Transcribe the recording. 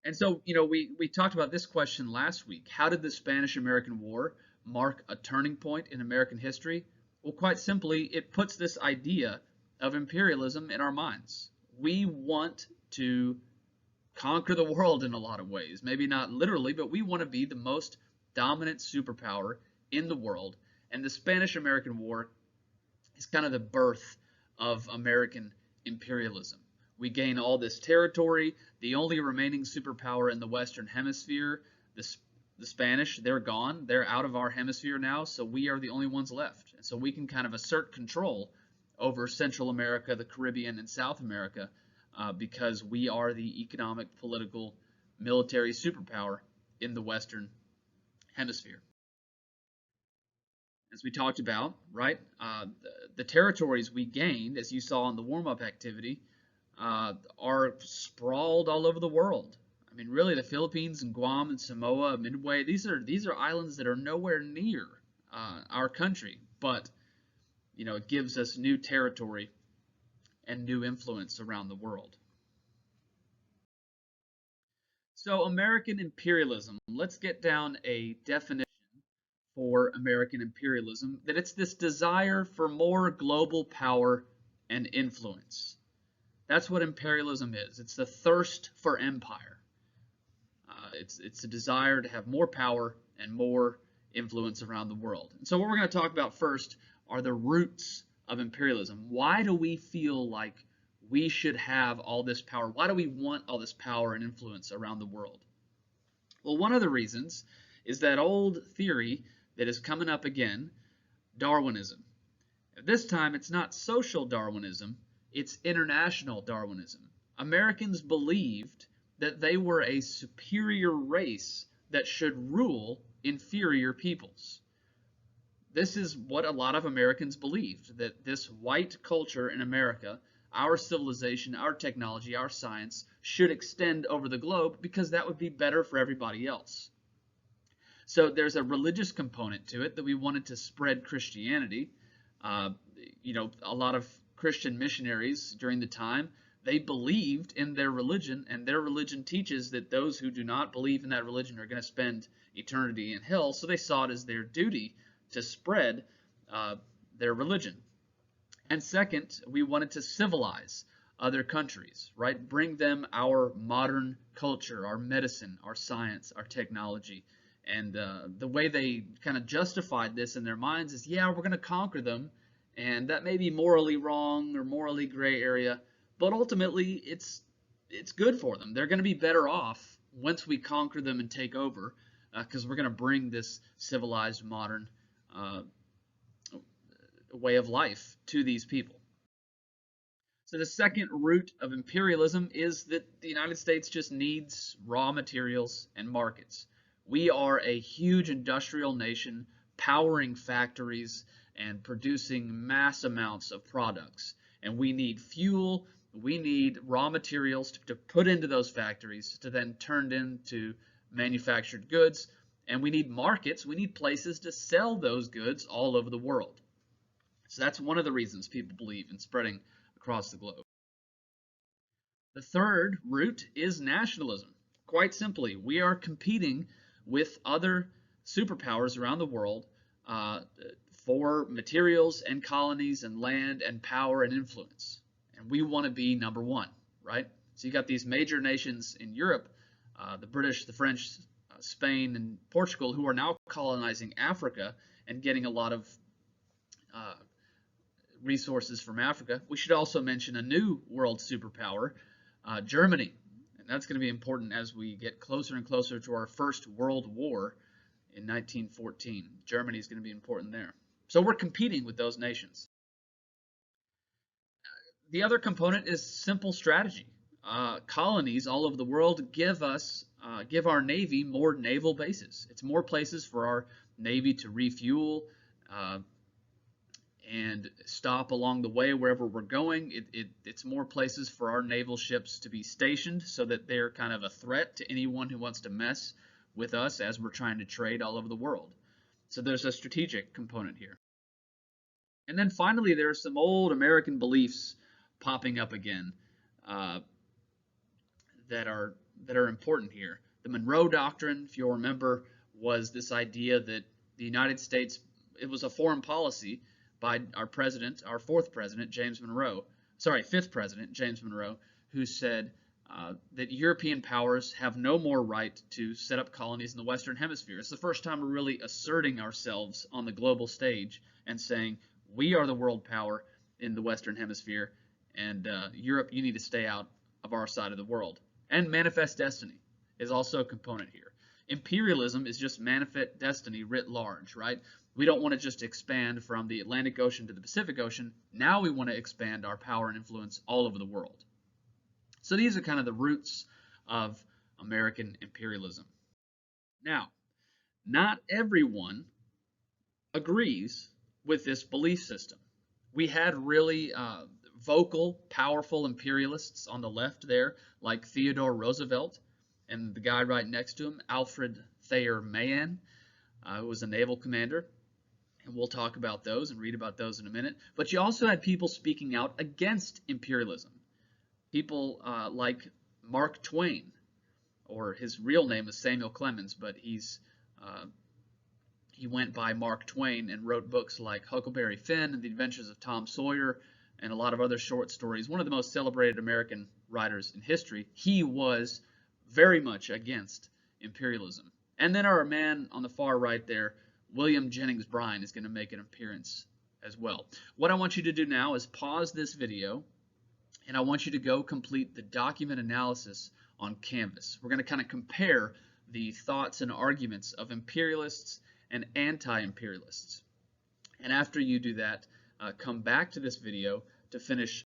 And so, we talked about this question last week. How did the Spanish-American War mark a turning point in American history? Well, quite simply, it puts this idea of imperialism in our minds. We want to conquer the world in a lot of ways. Maybe not literally, but we want to be the most dominant superpower in the world. And the Spanish-American War is kind of the birth of American imperialism. We gain all this territory. The only remaining superpower in the Western Hemisphere, the Spanish, they're gone. They're out of our hemisphere now, so we are the only ones left. And so we can kind of assert control over Central America, the Caribbean, and South America because we are the economic, political, military superpower in the Western Hemisphere. As we talked about, right, the territories we gained, as you saw in the warm-up activity, are sprawled all over the world. I mean, really, the Philippines and Guam and Samoa, Midway, these are islands that are nowhere near our country, but it gives us new territory and new influence around the world. So, American imperialism. Let's get down a definition for American imperialism, that it's this desire for more global power and influence. That's what imperialism is. It's the thirst for empire. It's a desire to have more power and more influence around the world. And so what we're going to talk about first are the roots of imperialism. Why do we feel like we should have all this power? Why do we want all this power and influence around the world? Well, one of the reasons is that old theory that is coming up again, Darwinism. This time, it's not social Darwinism, it's international Darwinism. Americans believed that they were a superior race that should rule inferior peoples. This is what a lot of Americans believed, that this white culture in America, our civilization, our technology, our science, should extend over the globe because that would be better for everybody else. So there's a religious component to it, that we wanted to spread Christianity. A lot of Christian missionaries during the time, they believed in their religion, and their religion teaches that those who do not believe in that religion are going to spend eternity in hell, so they saw it as their duty to spread their religion. And second, we wanted to civilize other countries, right? Bring them our modern culture, our medicine, our science, our technology. And the way they kind of justified this in their minds is, yeah, we're going to conquer them, and that may be morally wrong or morally gray area, but ultimately it's good for them. They're going to be better off once we conquer them and take over, because we're going to bring this civilized, modern way of life to these people. So the second root of imperialism is that the United States just needs raw materials and markets. We are a huge industrial nation, powering factories and producing mass amounts of products. And we need fuel, we need raw materials to put into those factories to then turn into manufactured goods. And we need markets, we need places to sell those goods all over the world. So that's one of the reasons people believe in spreading across the globe. The third root is nationalism. Quite simply, we are competing with other superpowers around the world for materials and colonies and land and power and influence. And we want to be number one, right? So you got these major nations in Europe, the British, the French, Spain, and Portugal, who are now colonizing Africa and getting a lot of resources from Africa. We should also mention a new world superpower, Germany. And that's going to be important as we get closer and closer to our first world war in 1914. Germany is going to be important there. So we're competing with those nations. The other component is simple strategy. Colonies all over the world give our Navy more naval bases. It's more places for our Navy to refuel and stop along the way wherever we're going. It's more places for our naval ships to be stationed so that they're kind of a threat to anyone who wants to mess with us as we're trying to trade all over the world. So there's a strategic component here. And then finally, there are some old American beliefs popping up again that are that are important here. The Monroe Doctrine, if you'll remember, was this idea that the United States, it was a foreign policy by our president, our fifth president, James Monroe, who said that European powers have no more right to set up colonies in the Western Hemisphere. It's the first time we're really asserting ourselves on the global stage and saying, we are the world power in the Western Hemisphere, and Europe, you need to stay out of our side of the world. And manifest destiny is also a component here. Imperialism is just manifest destiny writ large, right? We don't want to just expand from the Atlantic Ocean to the Pacific Ocean. Now we want to expand our power and influence all over the world. So these are kind of the roots of American imperialism. Now, not everyone agrees with this belief system. We had really vocal, powerful imperialists on the left there, like Theodore Roosevelt, and the guy right next to him, Alfred Thayer Mahan, who was a naval commander. And we'll talk about those and read about those in a minute. But you also had people speaking out against imperialism. People like Mark Twain, or his real name is Samuel Clemens, but he went by Mark Twain and wrote books like Huckleberry Finn and The Adventures of Tom Sawyer and a lot of other short stories. One of the most celebrated American writers in history. He was very much against imperialism. And then our man on the far right there, William Jennings Bryan, is going to make an appearance as well. What I want you to do now is pause this video, and I want you to go complete the document analysis on Canvas. We're going to kind of compare the thoughts and arguments of imperialists and anti-imperialists. And after you do that, come back to this video to finish